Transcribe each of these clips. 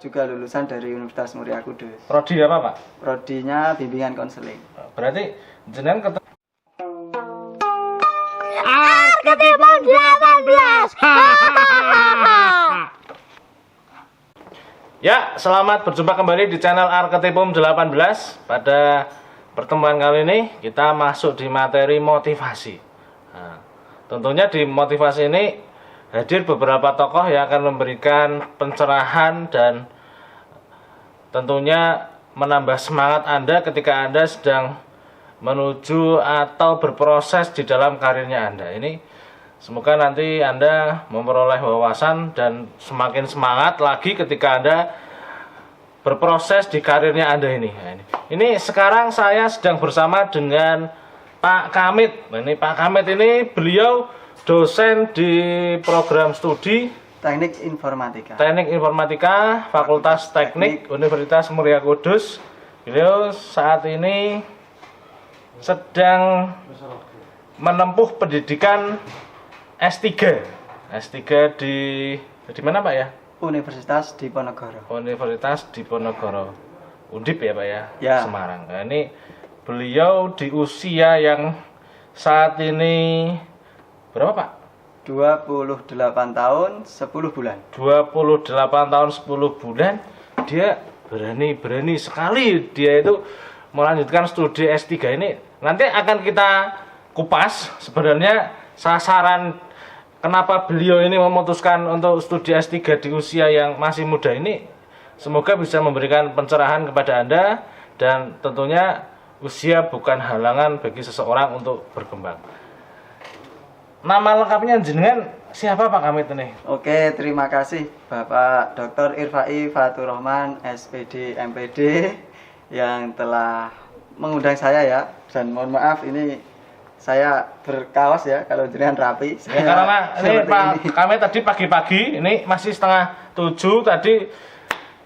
juga lulusan dari Universitas Muria Kudus. Prodi apa, Pak? Prodinya bimbingan konseling. Berarti jenengan ketemu Arketipum 18. Ya, selamat berjumpa kembali di channel Arketipum 18. Pada pertemuan kali ini kita masuk di materi motivasi. Nah, tentunya di motivasi ini hadir beberapa tokoh yang akan memberikan pencerahan dan tentunya menambah semangat Anda ketika Anda sedang menuju atau berproses di dalam karirnya Anda. Ini semoga nanti Anda memperoleh wawasan dan semakin semangat lagi ketika Anda berproses di karirnya Anda ini. Nah, ini sekarang saya sedang bersama dengan Pak Kamit. Nah, ini Pak Kamit ini beliau dosen di program studi Teknik Informatika. Teknik Informatika Fakultas Teknik Universitas Muria Kudus. Beliau saat ini sedang menempuh pendidikan S3. S3 di mana, Pak ya? Universitas Diponegoro. Universitas Diponegoro. Undip ya, Pak ya? Ya. Semarang. Nah, ini beliau di usia yang saat ini berapa, Pak? 28 tahun 10 bulan. 28 tahun 10 bulan. Dia berani sekali dia itu melanjutkan studi S3 ini. Nanti akan kita kupas sebenarnya sasaran kenapa beliau ini memutuskan untuk studi S3 di usia yang masih muda ini. Semoga bisa memberikan pencerahan kepada Anda dan tentunya usia bukan halangan bagi seseorang untuk berkembang. Nama lengkapnya jenengan siapa, Pak Kamit ini? Oke, terima kasih Bapak Dr. Irfai Fatur Rahman, SPD, MPD yang telah mengundang saya ya. Dan mohon maaf ini saya berkaos ya kalau jenengan rapi. Ya, karena ini Pak Kamit tadi pagi-pagi, ini masih setengah 7 tadi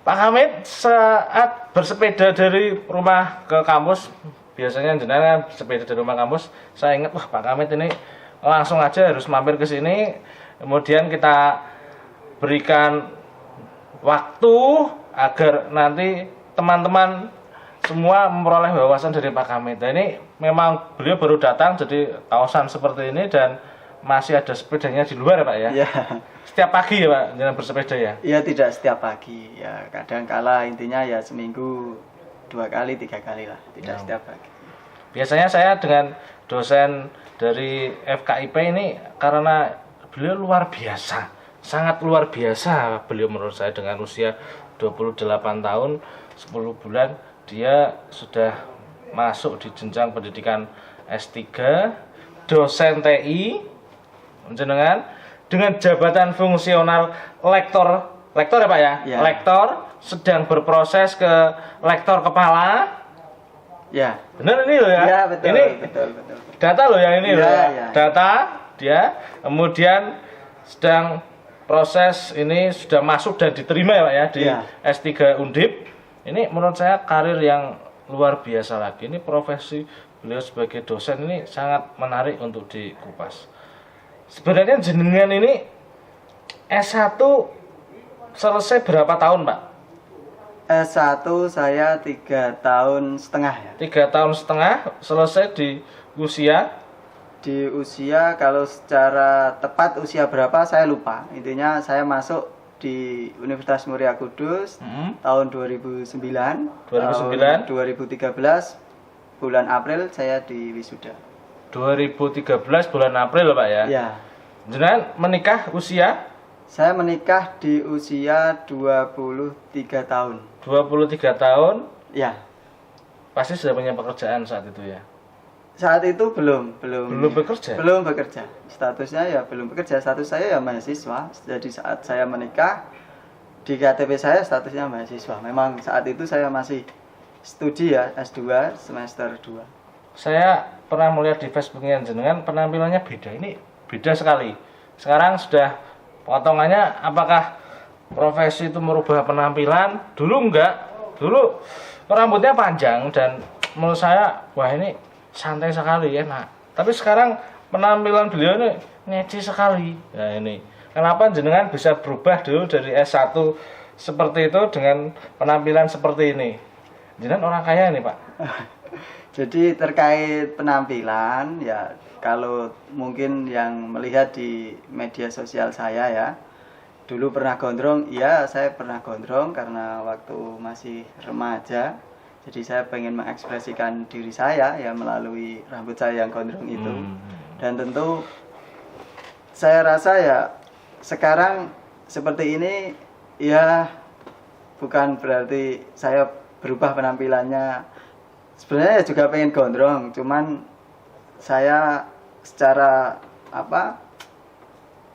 Pak Kamit saat bersepeda dari rumah ke kampus, biasanya jenengan bersepeda dari rumah kampus, saya ingat wah Pak Kamit ini langsung aja harus mampir ke sini, kemudian kita berikan waktu agar nanti teman-teman semua memperoleh wawasan dari Pak Kamit. Nah, ini memang beliau baru datang jadi kawasan seperti ini dan masih ada sepedanya di luar ya, Pak ya? Ya. Setiap pagi ya, Pak, jangan bersepeda ya? Iya, tidak setiap pagi ya, kadang kala intinya ya seminggu 2 kali 3 kali lah, tidak setiap pagi. Biasanya saya dengan dosen dari FKIP ini karena beliau luar biasa, sangat luar biasa beliau menurut saya dengan usia 28 tahun 10 bulan dia sudah masuk di jenjang pendidikan S3, dosen TI dengan jabatan fungsional lektor ya, Pak ya? Ya. Lektor sedang berproses ke lektor kepala. Ya. Benar ini loh ya? Ya, betul, Ini betul. data loh yang ini Ya, loh. ya. Data dia kemudian sedang proses ini sudah masuk dan diterima ya, Pak ya di Ya. S3 Undip. Ini menurut saya karir yang luar biasa lagi. Ini profesi beliau sebagai dosen ini sangat menarik untuk dikupas. Sebenarnya jenengan ini S1 selesai berapa tahun, Pak? S1 saya 3 tahun setengah ya. 3 tahun setengah selesai di usia Kalau secara tepat usia berapa saya lupa. Intinya saya masuk di Universitas Muria Kudus tahun 2009. 2009. Tahun 2013 bulan April saya di wisuda. 2013 bulan April, Pak ya? Ya. Jenengan menikah usia? Saya menikah di usia 23 tahun. 23 tahun. Ya. Pasti sudah punya pekerjaan saat itu ya? Saat itu belum bekerja. Belum bekerja. Statusnya ya belum bekerja. Status saya ya mahasiswa. Jadi saat saya menikah di KTP saya statusnya mahasiswa. Memang saat itu saya masih studi ya, S2 semester 2. Saya pernah melihat di Facebooknya jenengan penampilannya beda. Ini beda sekali. Sekarang sudah potongannya, apakah profesi itu merubah penampilan? Dulu enggak. Dulu rambutnya panjang dan menurut saya wah ini santai sekali, enak. Tapi sekarang penampilan beliau ini ngeci sekali. Nah ini, kenapa jenengan bisa berubah dulu dari S1 seperti itu dengan penampilan seperti ini. Jenengan orang kaya nih Pak. Jadi terkait penampilan ya, kalau mungkin yang melihat di media sosial saya ya, dulu pernah gondrong, iya saya pernah gondrong karena waktu masih remaja. Jadi saya pengen mengekspresikan diri saya ya melalui rambut saya yang gondrong itu. Dan tentu saya rasa ya sekarang seperti ini ya bukan berarti saya berubah penampilannya. Sebenarnya juga pengen gondrong, cuman saya secara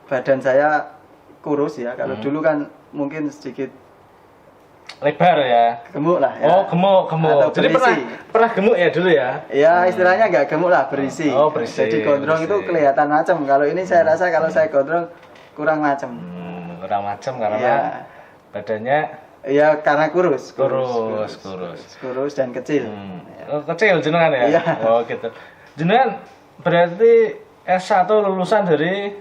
badan saya kurus ya. Kalau dulu kan mungkin sedikit lebar ya. gemuk lah ya. Oh, gemuk. Atau Jadi berisi. pernah gemuk ya dulu ya? Ya istilahnya nggak gemuk lah, berisi. Oh, berisi. Jadi gondrong itu Berisi. kelihatan macam. Kalau ini saya rasa kalau saya gondrong kurang macam. Kurang macam karena Iya. badannya Ya karena kurus kurus. dan kecil. Oh, kecil jenengan ya? Iya. Oh gitu. Jenengan berarti S1 lulusan dari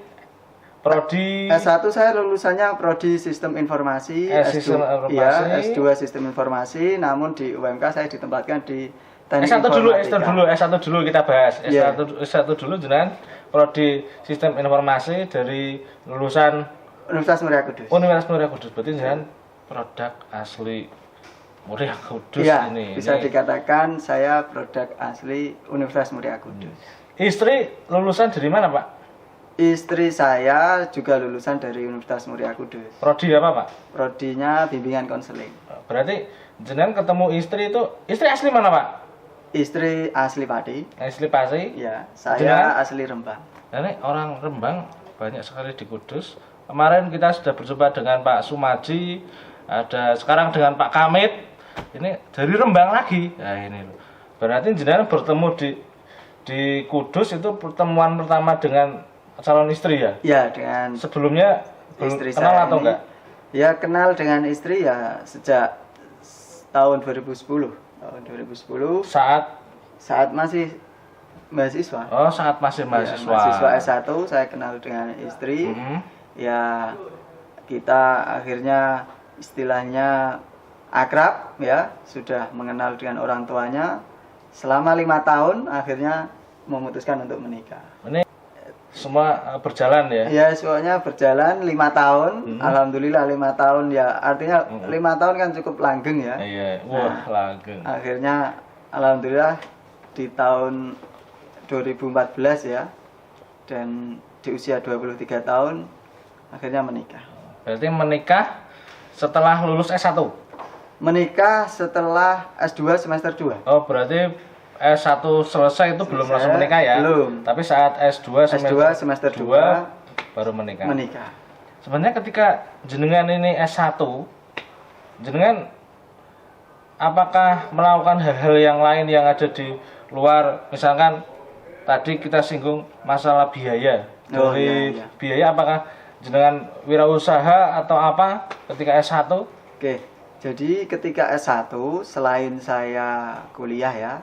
prodi S1 saya lulusannya prodi Sistem Informasi, Sistem Informasi. Iya, S2 Sistem Informasi, namun di UMK saya ditempatkan di Teknik S1 dulu, Informatika. S1 dulu kita bahas. Iya. S1 dulu jenengan prodi Sistem Informasi dari lulusan Universitas Muria Kudus. Universitas Muria Kudus. Berarti jenengan produk asli Muria Kudus Iya, ini. bisa Ini dikatakan saya produk asli Universitas Muria Kudus. Istri lulusan dari mana, Pak? Istri saya juga lulusan dari Universitas Muria Kudus. Prodi apa, Pak? Prodinya bimbingan konseling. Berarti jenengan ketemu istri itu, istri asli mana, Pak? Istri asli Pati. Asli Pati. Ya, saya Jenengan? asli Rembang. Nah, ini orang Rembang banyak sekali di Kudus. Kemarin kita sudah berjumpa dengan Pak Sumaji, ada sekarang dengan Pak Kamit. Ini dari Rembang lagi. Nah, ini loh. Berarti jenengan bertemu di Kudus itu pertemuan pertama dengan calon istri ya? Ya, dengan Sebelumnya belum istri kenal saya atau ini. enggak? Ya, kenal dengan istri ya sejak tahun 2010. Tahun 2010 saat masih mahasiswa. Oh, saat masih Ya, mahasiswa. mahasiswa S1 saya kenal dengan istri. Ya, kita akhirnya istilahnya akrab ya, sudah mengenal dengan orang tuanya selama 5 tahun, akhirnya memutuskan untuk menikah. Ini semua berjalan ya? Ya, soalnya berjalan 5 tahun. Alhamdulillah 5 tahun ya, artinya 5 tahun kan cukup langgeng ya. Iya, wah langgeng. Akhirnya alhamdulillah di tahun 2014 ya, dan di usia 23 tahun akhirnya menikah. Berarti menikah setelah lulus S1? Menikah setelah S2 semester 2. Oh, berarti S1 selesai itu belum langsung menikah ya? Belum. Tapi saat S2 semester 2 baru menikah. menikah. Sebenarnya ketika jenengan ini S1, jenengan apakah melakukan hal-hal yang lain yang ada di luar, misalkan tadi kita singgung masalah biaya. Oh, Dari iya. biaya apakah jenengan wirausaha atau apa ketika S1? Oke. Jadi ketika S1 selain saya kuliah ya,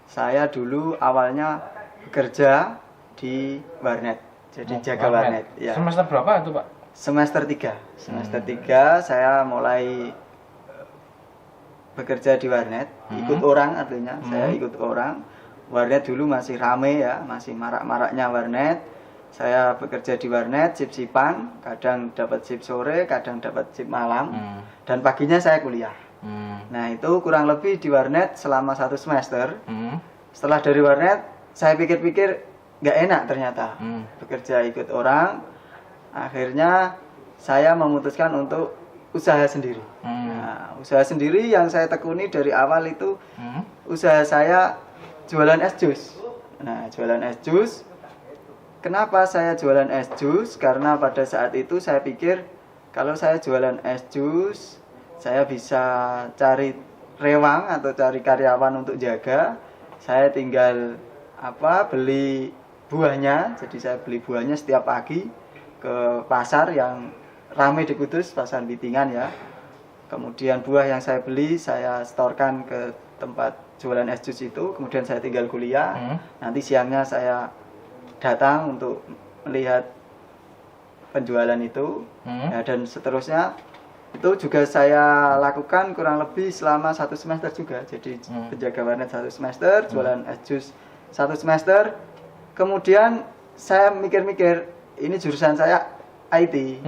saya dulu awalnya bekerja di warnet. Jadi jaga warnet ya. Semester berapa itu, Pak? Semester 3. Semester 3 saya mulai bekerja di warnet, ikut orang artinya. Saya ikut orang. Warnet dulu masih rame ya, masih marak-maraknya warnet. Saya bekerja di warnet, sip-sipan, kadang dapat sip sore, kadang dapat sip malam. Dan paginya saya kuliah. Nah, itu kurang lebih di warnet selama 1 semester. Setelah dari warnet, saya pikir-pikir nggak enak ternyata bekerja ikut orang. Akhirnya saya memutuskan untuk usaha sendiri. Nah, usaha sendiri yang saya tekuni dari awal itu usaha saya jualan es jus. Nah, jualan es jus. Kenapa saya jualan es jus? Karena pada saat itu saya pikir kalau saya jualan es jus, saya bisa cari rewang atau cari karyawan untuk jaga. Saya tinggal beli buahnya. Jadi saya beli buahnya setiap pagi ke pasar yang ramai di Kudus, pasar Bitingan ya. Kemudian buah yang saya beli saya setorkan ke tempat jualan es jus itu. Kemudian saya tinggal kuliah. Nanti siangnya saya datang untuk melihat penjualan itu. Ya, dan seterusnya itu juga saya lakukan kurang lebih selama 1 semester juga. Jadi penjaga warnet 1 semester, jualan es jus 1 semester. Kemudian saya mikir-mikir, ini jurusan saya IT.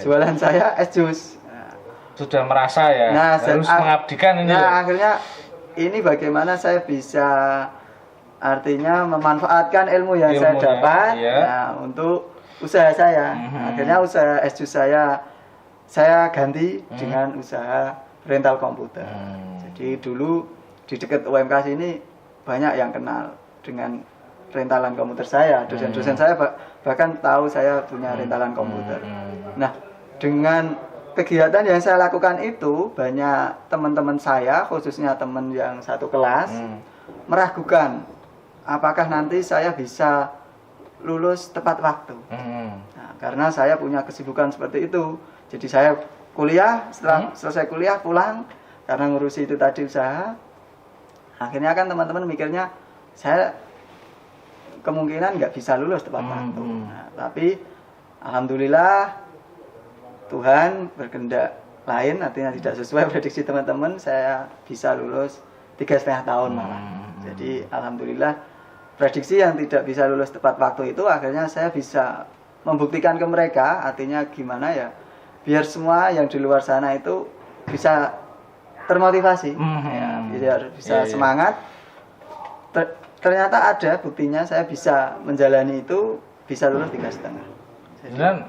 Jualan saya es jus. Sudah merasa ya, harus mengabdikan ini. Akhirnya ini bagaimana saya bisa artinya memanfaatkan ilmu yang saya dapat untuk usaha saya. Akhirnya usaha es jus saya ganti dengan usaha rental komputer. Jadi dulu di dekat UMK sini banyak yang kenal dengan rentalan komputer saya. Dosen-dosen saya bahkan tahu saya punya rentalan komputer. Nah, dengan kegiatan yang saya lakukan itu, banyak teman-teman saya, khususnya teman yang satu kelas, meragukan apakah nanti saya bisa lulus tepat waktu. Nah, karena saya punya kesibukan seperti itu. Jadi saya kuliah, setelah selesai kuliah pulang karena ngurusi itu tadi usaha. Akhirnya kan teman-teman mikirnya saya kemungkinan nggak bisa lulus tepat waktu. Nah, tapi alhamdulillah Tuhan berkehendak lain, artinya tidak sesuai prediksi teman-teman, saya bisa lulus 3,5 tahun malah. Jadi alhamdulillah prediksi yang tidak bisa lulus tepat waktu itu akhirnya saya bisa membuktikan ke mereka, artinya gimana ya, biar semua yang di luar sana itu bisa termotivasi, biar bisa semangat. Ternyata ada buktinya, saya bisa menjalani itu, bisa lulus 3,5. Dan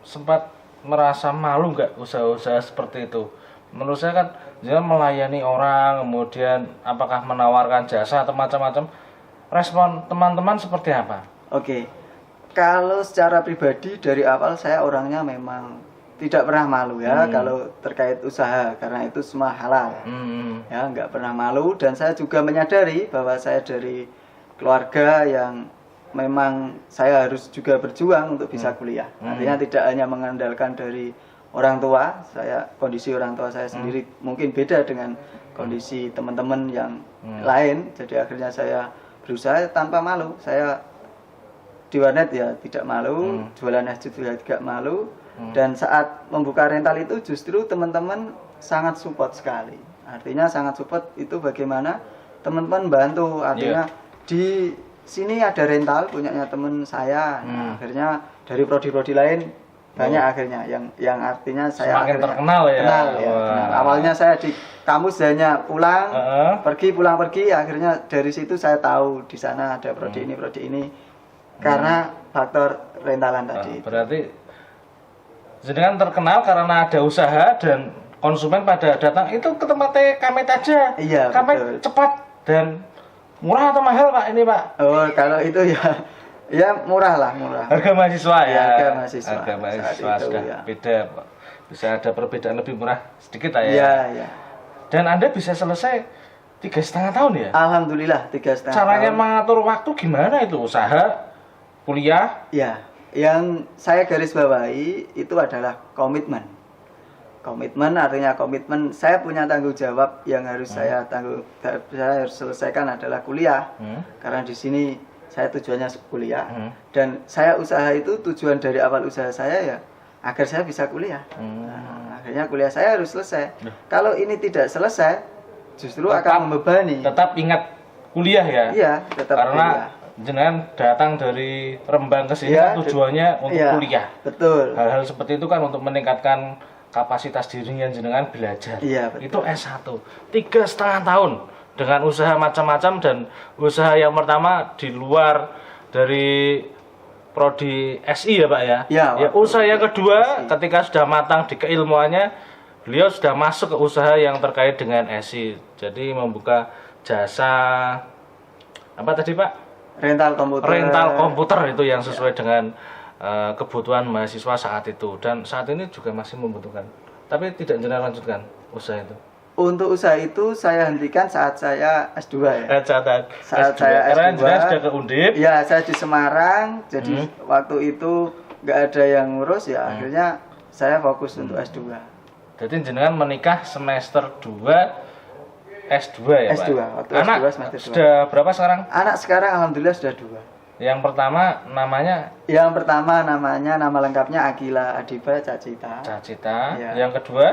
sempat merasa malu nggak usaha-usaha seperti itu? Menurut saya kan dia melayani orang, kemudian apakah menawarkan jasa atau macam-macam. Respon teman-teman seperti apa? Oke, kalau secara pribadi dari awal saya orangnya memang tidak pernah malu ya kalau terkait usaha, karena itu semua halal. Ya, nggak pernah malu, dan saya juga menyadari bahwa saya dari keluarga yang memang saya harus juga berjuang untuk bisa kuliah. Artinya tidak hanya mengandalkan dari orang tua, kondisi orang tua saya sendiri mungkin beda dengan kondisi teman-teman yang lain. Jadi akhirnya saya berusaha tanpa malu. Saya di warnet ya tidak malu, jualan es jus juga tidak malu. Dan saat membuka rental itu justru teman-teman sangat support sekali. Artinya sangat support itu bagaimana teman-teman bantu. Artinya di sini ada rental punyanya teman saya. Nah, akhirnya dari prodi-prodi lain banyak akhirnya yang artinya saya semakin terkenal ya. Kenal. Awalnya saya di kampus hanya pulang pergi, akhirnya dari situ saya tahu di sana ada prodi ini karena faktor rentalan tadi. Berarti jenengan terkenal karena ada usaha dan konsumen pada datang itu ke tempatnya Kamet aja. Iya, Kamet betul. Cepat dan murah atau mahal Pak ini Pak? Oh, kalau itu ya murah lah, murah. Harga mahasiswa ya. Harga mahasiswa itu, sudah beda Pak. Bisa ada perbedaan lebih murah sedikit lah ya. Iya. Dan Anda bisa selesai 3,5 tahun ya? Alhamdulillah 3,5 tahun. Caranya mengatur waktu gimana itu? Usaha, kuliah? Ya, yang saya garis bawahi itu adalah komitmen. Komitmen artinya komitmen, saya punya tanggung jawab yang harus saya harus selesaikan adalah kuliah. Karena di sini saya tujuannya kuliah. Dan saya usaha itu tujuan dari awal usaha saya ya agar saya bisa kuliah. Nah, akhirnya kuliah saya harus selesai. Kalau ini tidak selesai justru akan membebani. Tetap ingat kuliah ya? Iya, tetap karena kuliah. Jenengan datang dari Rembang ke sini tujuannya untuk kuliah. Betul. Hal-hal seperti itu kan untuk meningkatkan kapasitas dirinya jenengan belajar. Iya, betul. Itu S1. 3,5 tahun dengan usaha macam-macam, dan usaha yang pertama di luar dari prodi SI ya Pak ya. Ya, usaha yang kedua SI. Ketika sudah matang di keilmuannya, beliau sudah masuk ke usaha yang terkait dengan SI. Jadi membuka jasa apa tadi Pak? Rental komputer itu yang sesuai dengan kebutuhan mahasiswa saat itu, dan saat ini juga masih membutuhkan. Tapi tidak jenengan lanjutkan usaha itu. Untuk usaha itu saya hentikan saat saya S2 ya. Saat saya S2. Karena sudah ke Undip. Ya, saya di Semarang. Jadi waktu itu nggak ada yang ngurus ya. Akhirnya saya fokus untuk S2. Jadi jenengan menikah semester 2 S2 ya S2, Pak? waktu Anak S2 semester 2. Sudah berapa sekarang? Anak sekarang alhamdulillah sudah 2. Yang pertama namanya nama lengkapnya Agila Adiba Cacita. Cacita. Ya.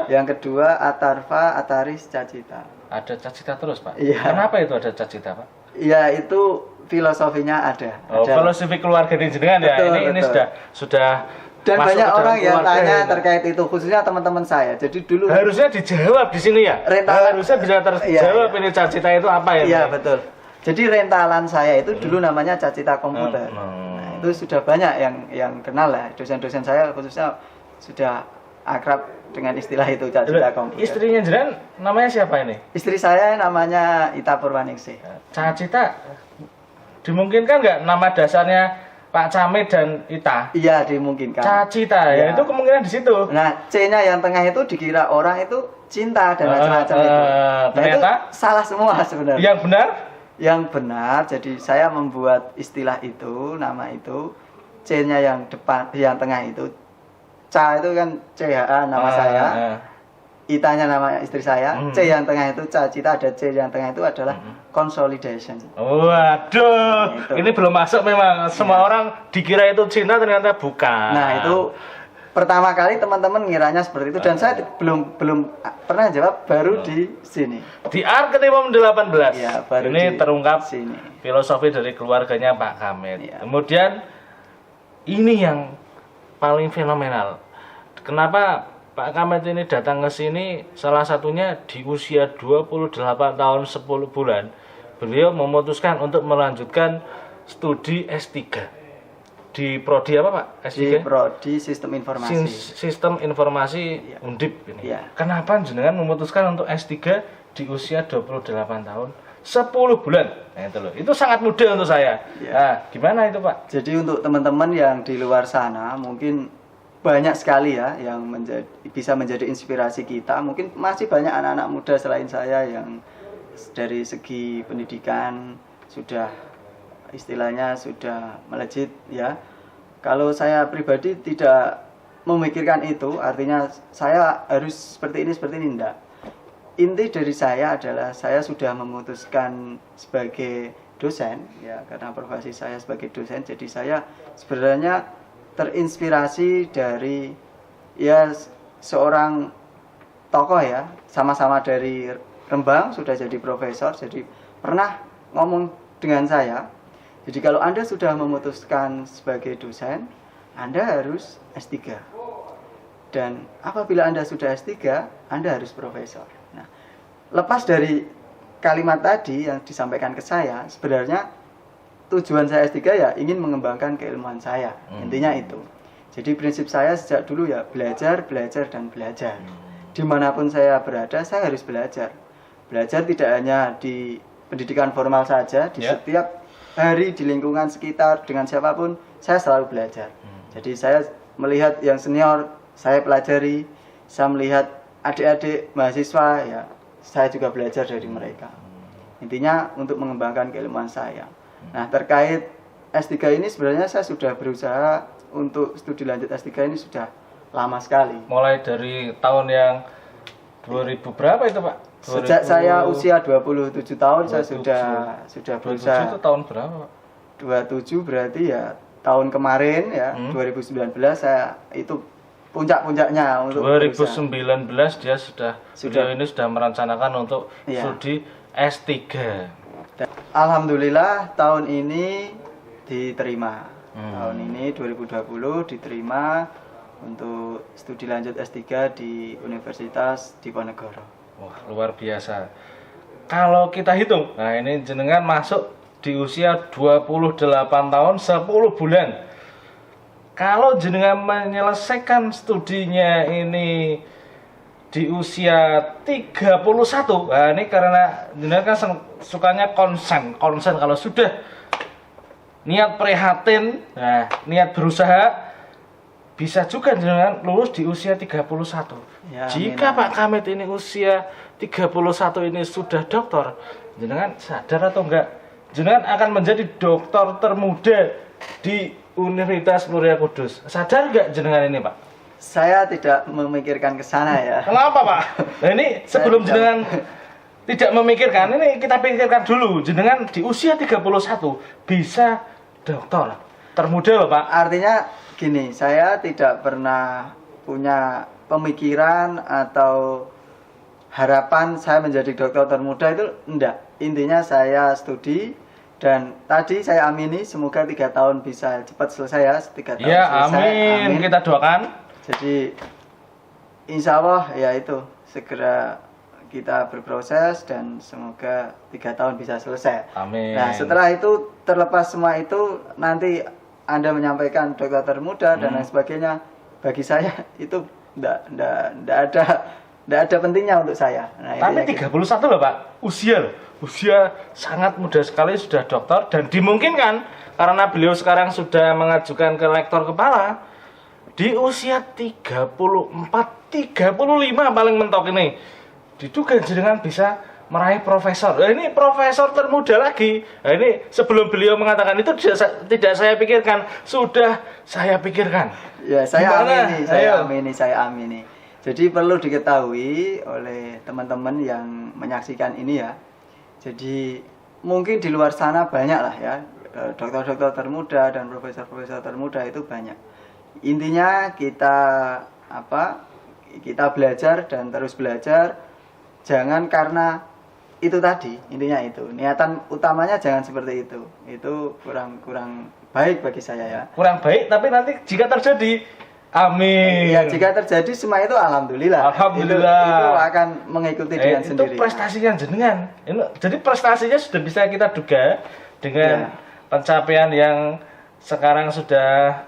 Yang kedua Atarfa Ataris Cacita. ada Cacita terus, Pak. Iya. Kenapa itu ada Cacita, Pak? Ya itu filosofinya ada. Oh, filosofi keluarga di jenengan ya. Betul, Ini betul. sudah Dan masuk banyak ke dalam orang yang keluarga tanya ini. terkait itu, khususnya teman-teman saya. Jadi dulu Harusnya dijawab di sini ya. Harusnya bisa terjawab Iya. ini Cacita itu apa ya? Iya Pak? betul. Jadi rentalan saya itu dulu namanya Cacita Komputer. Nah, itu sudah banyak yang kenal lah. Dosen-dosen saya khususnya sudah akrab dengan istilah itu Cacita Komputer. Istrinya jenengan namanya siapa ini? Istri saya namanya Ita Purwaningsih. Cacita. Dimungkinkan nggak nama dasarnya Pak Camit dan Ita? Iya dimungkinkan. Cacita ya, Iya. itu kemungkinan di situ. Nah, C-nya yang tengah itu dikira orang itu cinta dan macam-macam itu. Nah, ternyata itu salah semua sebenarnya. Yang benar? Yang benar, jadi saya membuat istilah itu, nama itu, C-nya yang depan, yang tengah itu, Ca itu kan CHA nama saya, Itanya nama istri saya, C yang tengah itu Cacita, ada C yang tengah itu adalah consolidation. Waduh, Itu. ini belum masuk memang. Semua orang dikira itu cinta ternyata bukan. Nah itu pertama kali teman-teman ngiranya seperti itu dan saya belum pernah jawab baru di sini. Di Arketimum 18. Iya, baru ini di terungkap sini. filosofi dari keluarganya Pak Kamit. Iya. Kemudian ini yang paling fenomenal. Kenapa Pak Kamit ini datang ke sini? Salah satunya di usia 28 tahun 10 bulan, beliau memutuskan untuk melanjutkan studi S3. Di prodi apa, Pak? S3? Di prodi sistem informasi. Sistem informasi Iya. Undip ini. Iya. Kenapa jenengan memutuskan untuk S3 di usia 28 tahun 10 bulan? Nah, itu loh. Itu sangat muda untuk saya. Iya. Nah, gimana itu, Pak? Jadi untuk teman-teman yang di luar sana mungkin banyak sekali ya yang bisa menjadi inspirasi kita. Mungkin masih banyak anak-anak muda selain saya yang dari segi pendidikan sudah istilahnya sudah melejit ya. Kalau saya pribadi tidak memikirkan itu, artinya saya harus seperti ini enggak. Inti dari saya adalah saya sudah memutuskan sebagai dosen ya, karena profesi saya sebagai dosen, jadi saya sebenarnya terinspirasi dari ya seorang tokoh ya, sama-sama dari Rembang, sudah jadi profesor, jadi pernah ngomong dengan saya, jadi kalau Anda sudah memutuskan sebagai dosen, Anda harus S3. Dan apabila Anda sudah S3, Anda harus profesor. Nah, lepas dari kalimat tadi yang disampaikan ke saya, sebenarnya tujuan saya S3 ya ingin mengembangkan keilmuan saya. Intinya itu. Jadi prinsip saya sejak dulu ya belajar, belajar, dan belajar. Dimanapun saya berada, saya harus belajar. Belajar tidak hanya di pendidikan formal saja, di setiap hari di lingkungan sekitar dengan siapapun, saya selalu belajar. Jadi saya melihat yang senior, saya pelajari. Saya melihat adik-adik mahasiswa, ya saya juga belajar dari mereka. Intinya untuk mengembangkan keilmuan saya. Nah, terkait S3 ini sebenarnya saya sudah berusaha untuk studi lanjut S3 ini sudah lama sekali. Mulai dari tahun yang 2000 berapa itu, Pak? Sejak saya usia 27 tahun 27. Saya sudah berusaha. 27 itu tahun berapa, Pak? 27 berarti ya tahun kemarin ya, 2019 saya itu puncak-puncaknya untuk 2019 berusaha. Dia beliau ini sudah merencanakan untuk studi S3. Dan alhamdulillah tahun ini diterima. Tahun ini 2020 diterima untuk studi lanjut S3 di Universitas Diponegoro. Wah, luar biasa. Kalau kita hitung, nah ini jenengan masuk di usia 28 tahun 10 bulan. Kalau jenengan menyelesaikan studinya ini di usia 31, nah ini karena jenengan kan sukanya konsen kalau sudah niat prihatin, nah niat berusaha, bisa juga jenengan lulus di usia 31. Ya, jika amin. Pak Kamit ini usia 31 ini sudah doktor, jenengan sadar atau enggak, jenengan akan menjadi dokter termuda di Universitas Muria Kudus. Sadar enggak jenengan ini, Pak? Saya tidak memikirkan ke sana ya. Kenapa, Pak? Nah, ini sebelum jenengan tidak memikirkan, ini kita pikirkan dulu. Jenengan di usia 31 bisa dokter termuda loh Pak. Artinya gini, saya tidak pernah punya pemikiran atau harapan saya menjadi dokter termuda, itu enggak. Intinya saya studi dan tadi saya amini semoga 3 tahun bisa cepat selesai ya, 3 tahun Ya selesai. amin. Kita doakan. Jadi insya Allah ya itu segera kita berproses dan semoga 3 tahun bisa selesai. Amin. Nah setelah itu terlepas semua itu nanti Anda menyampaikan dokter termuda dan lain sebagainya, bagi saya itu enggak ada pentingnya untuk saya. Nah, Tapi intinya 31 loh Pak, usia sangat muda sekali sudah dokter, dan dimungkinkan karena beliau sekarang sudah mengajukan ke rektor kepala di usia 34, 35 paling mentok ini, diduga jenengan bisa meraih profesor. Nah, ini profesor termuda lagi. Nah, ini sebelum beliau mengatakan itu tidak saya pikirkan, sudah saya pikirkan. Ya, saya Gimana? saya amini. Jadi perlu diketahui oleh teman-teman yang menyaksikan ini ya. Jadi mungkin di luar sana banyak lah ya, dokter-dokter termuda dan profesor-profesor termuda itu banyak. Intinya kita belajar dan terus belajar. Jangan karena itu tadi, intinya itu. Niatan utamanya jangan seperti itu. Itu kurang baik bagi saya ya. Kurang baik, tapi nanti jika terjadi, amin. Ya jika terjadi semua itu alhamdulillah. Alhamdulillah. Itu akan mengikuti dengan sendiri. Itu prestasinya jenengan. Jadi prestasinya sudah bisa kita duga dengan pencapaian yang sekarang sudah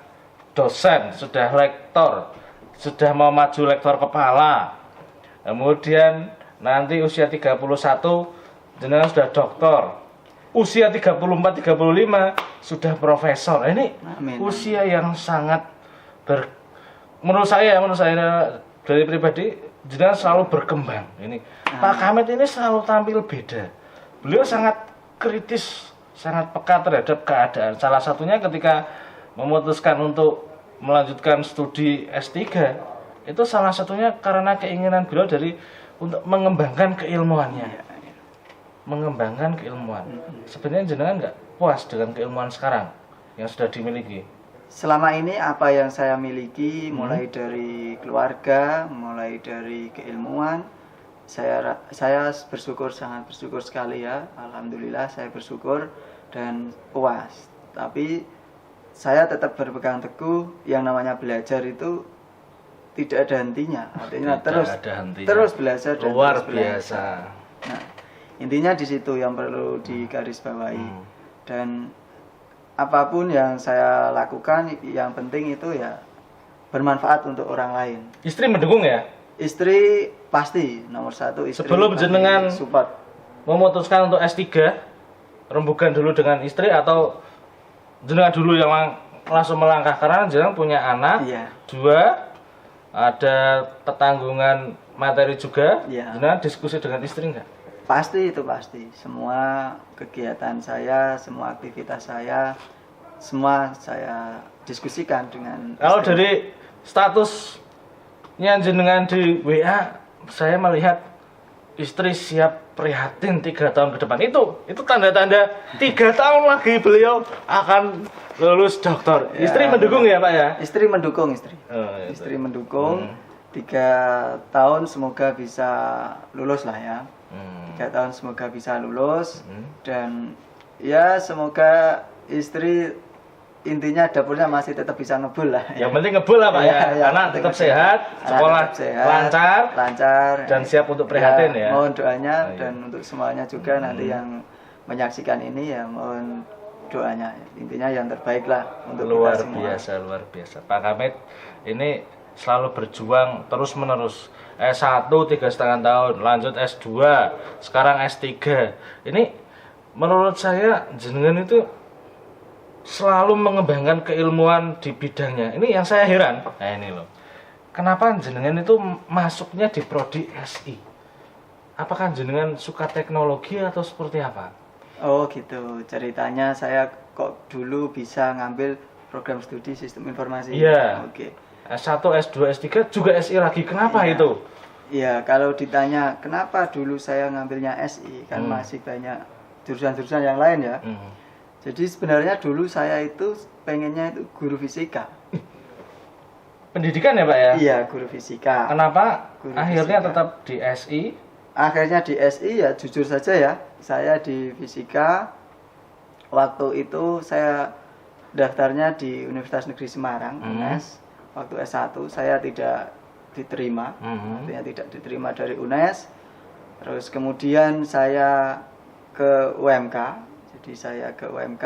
dosen, sudah lektor, sudah mau maju lektor kepala. Kemudian nanti usia 31 jenengan sudah doktor. Usia 34 35 sudah profesor. Ini Amin. usia yang sangat menurut saya dari pribadi jenengan selalu berkembang. Ini Pak Kamit ini selalu tampil beda. Beliau sangat kritis, sangat peka terhadap keadaan. Salah satunya ketika memutuskan untuk melanjutkan studi S3, itu salah satunya karena keinginan beliau untuk mengembangkan keilmuannya. Mengembangkan keilmuan. Sebenarnya jenengan nggak puas dengan keilmuan sekarang yang sudah dimiliki? Selama ini apa yang saya miliki, mulai dari keluarga, mulai dari keilmuan, saya bersyukur, sangat bersyukur sekali ya. Alhamdulillah saya bersyukur dan puas. Tapi saya tetap berpegang teguh, yang namanya belajar itu tidak ada hentinya. Artinya terus belajar dan luar terus belajar. biasa. Nah, intinya di situ yang perlu digarisbawahi. Dan apapun yang saya lakukan, yang penting itu ya bermanfaat untuk orang lain. Istri mendukung ya? Istri pasti nomor 1. Istri sebelum pasti jenengan support. Memutuskan untuk S3, rembukan dulu dengan istri atau jenengan dulu yang langsung melangkah, karena jenengan punya anak, Iya. 2, ada petanggungan materi juga. Jenengan diskusi dengan istri enggak? Pasti itu pasti. Semua kegiatan saya, semua aktivitas saya, semua saya diskusikan dengan Kalau istri. dari statusnya jenengan di WA, saya melihat istri siap prihatin 3 tahun ke depan. Itu tanda-tanda 3 tahun lagi beliau akan lulus dokter. Ya, Istri mendukung ya Pak ya? Istri mendukung, istri. Oh, itu. Istri mendukung. 3 tahun semoga bisa lulus lah ya. 3 tahun semoga bisa lulus. Dan ya semoga istri intinya dapurnya masih tetap bisa ngebul lah. Yang penting ngebul lah Pak ya. Anak tetap sehat, sekolah lancar, dan siap untuk prihatin ya. Mohon doanya dan untuk semuanya juga nanti yang menyaksikan ini ya mohon doanya. Intinya yang terbaik lah untuk luar kita semua. Luar biasa. Pak Kamit ini selalu berjuang terus menerus. S1 3,5 tahun, lanjut S2, sekarang S3. Ini menurut saya jenengan itu selalu mengembangkan keilmuan di bidangnya. Ini yang saya heran. Nah ini loh. Kenapa jenengan itu masuknya di prodi SI? Apakah jenengan suka teknologi atau seperti apa? Oh gitu. Ceritanya saya kok dulu bisa ngambil program studi sistem informasi. Iya. Oke. S1, S2, S3 juga SI lagi. Kenapa itu? Iya, kalau ditanya kenapa dulu saya ngambilnya SI, kan masih banyak jurusan-jurusan yang lain ya. Jadi sebenarnya dulu saya itu pengennya itu guru fisika. Pendidikan ya Pak ya? Iya, guru fisika. Kenapa Guru akhirnya fisika. tetap di SI? Akhirnya di SI ya jujur saja ya, saya di fisika waktu itu saya daftarnya di Universitas Negeri Semarang, UNES. Waktu S1 saya tidak diterima, artinya tidak diterima dari UNES. Terus kemudian saya ke UMK, jadi saya ke UMK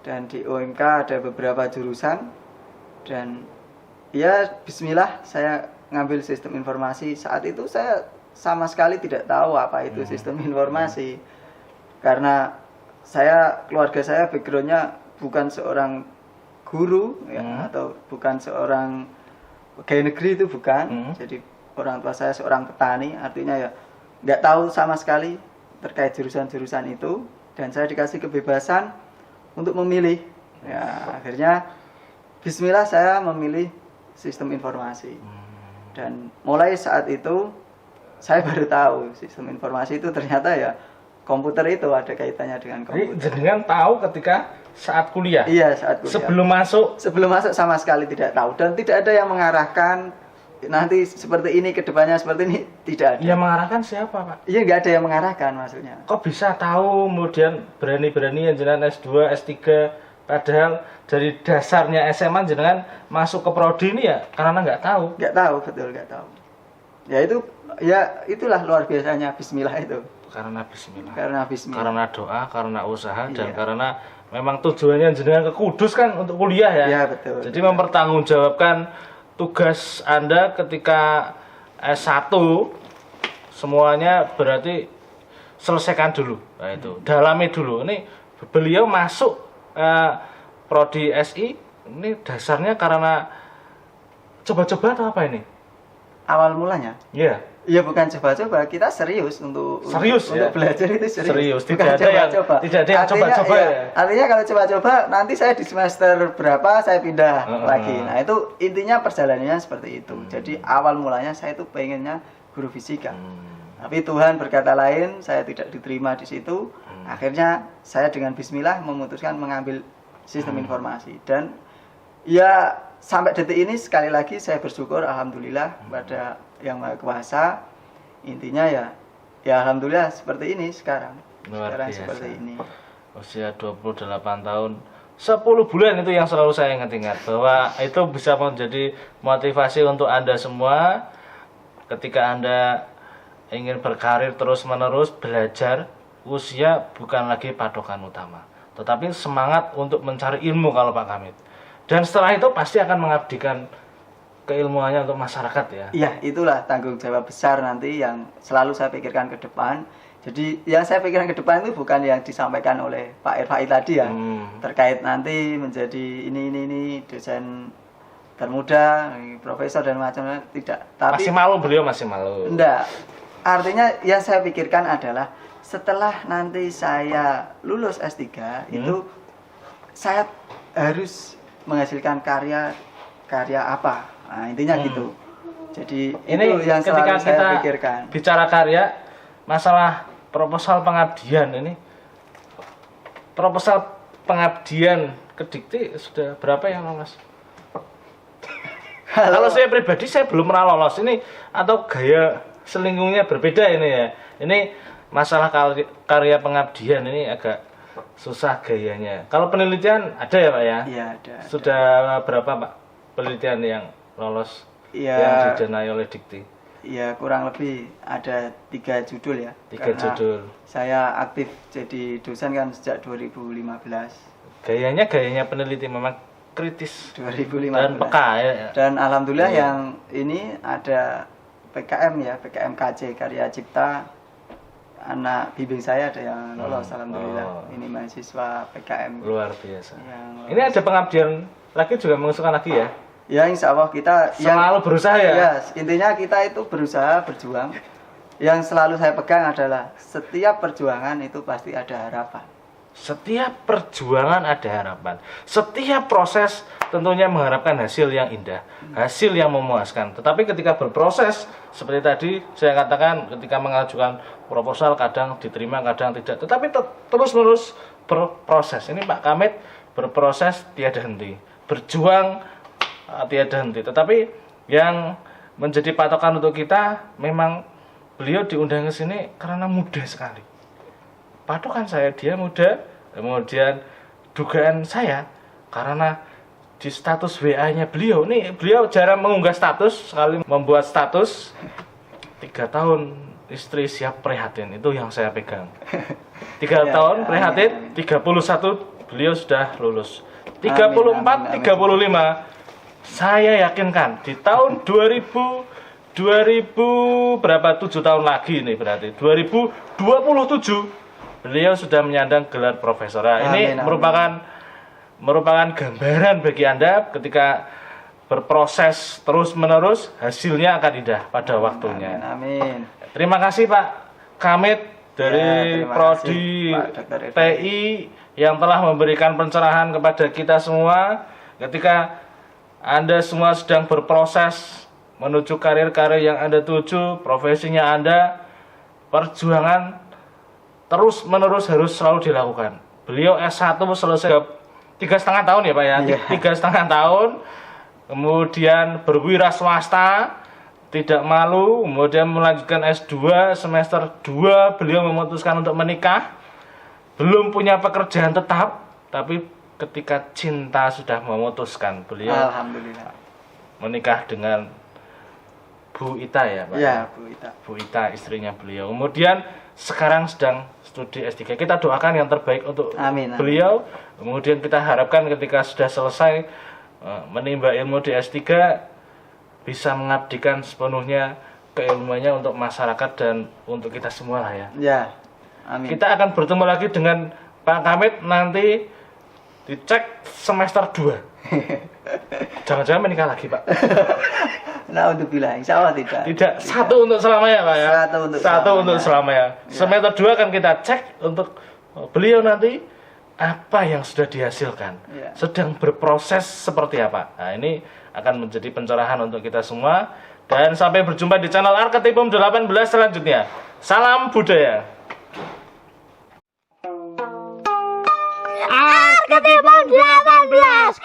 dan di UMK ada beberapa jurusan dan ya bismillah saya ngambil sistem informasi. Saat itu saya sama sekali tidak tahu apa itu sistem informasi karena keluarga saya backgroundnya bukan seorang guru ya, atau bukan seorang pegawai negeri, itu bukan. Jadi orang tua saya seorang petani, artinya ya nggak tahu sama sekali terkait jurusan-jurusan itu dan saya dikasih kebebasan untuk memilih. Ya akhirnya bismillah saya memilih sistem informasi. Dan mulai saat itu saya baru tahu sistem informasi itu ternyata ya komputer itu ada kaitannya dengan komputer. Jadi jenengan tahu ketika saat kuliah? Iya, saat kuliah. Sebelum masuk Sama sekali tidak tahu dan tidak ada yang mengarahkan nanti seperti ini, kedepannya seperti ini, tidak ada. Yang mengarahkan siapa Pak? Iya, nggak ada yang mengarahkan maksudnya. Kok bisa tahu kemudian berani-berani jenengan S2, S3 padahal dari dasarnya SMA jenengan masuk ke prodi ini ya karena nggak tahu? Nggak tahu, betul nggak tahu. Ya itulah luar biasanya bismillah itu. Karena bismillah. Karena bismillah. Karena doa, karena usaha dan Iya. karena memang tujuannya jenengan ke Kudus kan untuk kuliah ya. Iya, betul. Jadi mempertanggungjawabkan tugas Anda ketika S1 semuanya berarti selesaikan dulu. Nah, itu dalami dulu. Ini beliau masuk prodi SI ini dasarnya karena coba-coba atau apa ini? Awal mulanya? Iya. Iya, bukan coba-coba, kita serius untuk Ya? belajar itu serius. Tidak Bukan ada yang coba-coba iya, ya. Artinya kalau coba-coba nanti saya di semester berapa saya pindah lagi. Nah, itu intinya perjalanannya seperti itu. Jadi awal mulanya saya itu pengennya guru fisika. Tapi Tuhan berkata lain, saya tidak diterima di situ. Akhirnya saya dengan bismillah memutuskan mengambil sistem informasi dan ya sampai detik ini sekali lagi saya bersyukur alhamdulillah pada Yang Maha Kuasa. Intinya ya alhamdulillah seperti ini sekarang. Luar Sekarang biasa. seperti ini. Usia 28 tahun 10 bulan itu yang selalu saya ingat-ingat bahwa itu bisa menjadi motivasi untuk Anda semua ketika Anda ingin berkarir terus-menerus belajar. Usia bukan lagi patokan utama, tetapi semangat untuk mencari ilmu kalau Pak Kamit. Dan setelah itu pasti akan mengabdikan keilmuannya untuk masyarakat ya. Iya, itulah tanggung jawab besar nanti yang selalu saya pikirkan ke depan. Jadi yang saya pikirkan ke depan itu bukan yang disampaikan oleh Pak Irfai tadi ya. Terkait nanti menjadi ini dosen termuda, profesor dan macam-macam, tidak. Tapi Masih malu, beliau masih malu. enggak. Artinya yang saya pikirkan adalah setelah nanti saya lulus S3 itu saya harus menghasilkan karya apa. Nah, intinya gitu. Jadi Ini itu yang ketika selalu saya kita pikirkan. bicara karya, masalah proposal pengabdian ini, proposal pengabdian ke Dikti sudah berapa yang lolos? Kalau saya pribadi saya belum pernah lolos ini, atau gaya selingkuhnya berbeda ini ya. Ini masalah karya pengabdian ini agak susah gayanya. Kalau penelitian ada ya Pak ya? Iya, ada. Sudah berapa Pak penelitian yang lolos? Iya. Yang didanai oleh Dikti? Iya, kurang lebih ada 3 judul ya. 3 judul. Saya aktif jadi dosen kan sejak 2015. Gayanya peneliti memang kritis 2015. dan peka ya. Dan alhamdulillah yang ini ada PKM ya, PKM KC Karya Cipta. Anak bimbing saya ada yang lolos alhamdulillah. Ini mahasiswa PKM. Luar biasa. Yang lolos. Ini ada pengabdian lagi juga mengusulkan lagi ya? Ya insya Allah kita Selalu berusaha ya? Ya, intinya kita itu berusaha, berjuang. Yang selalu saya pegang adalah setiap perjuangan itu pasti ada harapan. Setiap perjuangan ada harapan. Setiap proses tentunya mengharapkan hasil yang indah, hasil yang memuaskan. Tetapi ketika berproses, seperti tadi saya katakan, ketika mengajukan proposal kadang diterima, kadang tidak. Tetapi terus-menerus berproses. Ini Pak Kamit berproses tiada henti, berjuang tiada henti. Tetapi yang menjadi patokan untuk kita memang beliau diundang ke sini karena muda sekali. Patokan saya dia muda, kemudian dugaan saya karena di status WA-nya beliau, nih beliau jarang mengunggah status, sekali membuat status 3 tahun istri siap prihatin, itu yang saya pegang. 3 tahun prihatin, 31 beliau sudah lulus. 34, 35 saya yakinkan di tahun 2000 berapa 7 tahun lagi ini berarti 2027 beliau sudah menyandang gelar profesor. Nah, ini merupakan gambaran bagi Anda ketika berproses terus-menerus hasilnya akan indah pada waktunya. Amin. Terima kasih Pak Kamit dari Prodi TI yang telah memberikan pencerahan kepada kita semua ketika Anda semua sedang berproses menuju karir-karir yang Anda tuju, profesinya Anda, perjuangan terus-menerus harus selalu dilakukan. Beliau S1 selesai 3,5 tahun ya Pak ya, 3,5 tahun, kemudian berwira swasta, tidak malu, kemudian melanjutkan S2, semester 2 beliau memutuskan untuk menikah, belum punya pekerjaan tetap, tapi ketika cinta sudah memutuskan, beliau alhamdulillah menikah dengan Bu Ita ya Pak? Ya, Bu Ita. Bu Ita istrinya beliau, kemudian sekarang sedang studi S3. Kita doakan yang terbaik untuk beliau. Kemudian kita harapkan ketika sudah selesai menimba ilmu di S3 bisa mengabdikan sepenuhnya keilmuannya untuk masyarakat dan untuk kita semua lah ya. Ya. Amin. Kita akan bertemu lagi dengan Pak Kamit nanti dicek semester 2. Jangan-jangan menikah lagi Pak. Nah, untuk bilang, insya Allah tidak. Tidak, satu untuk selamanya Pak ya. Satu untuk selamanya. Semester 2 akan kita cek untuk beliau nanti apa yang sudah dihasilkan. Sedang berproses seperti apa. Nah, ini akan menjadi pencerahan untuk kita semua. Dan sampai berjumpa di channel Arketipum 18 selanjutnya. Salam budaya. Arketipum 18.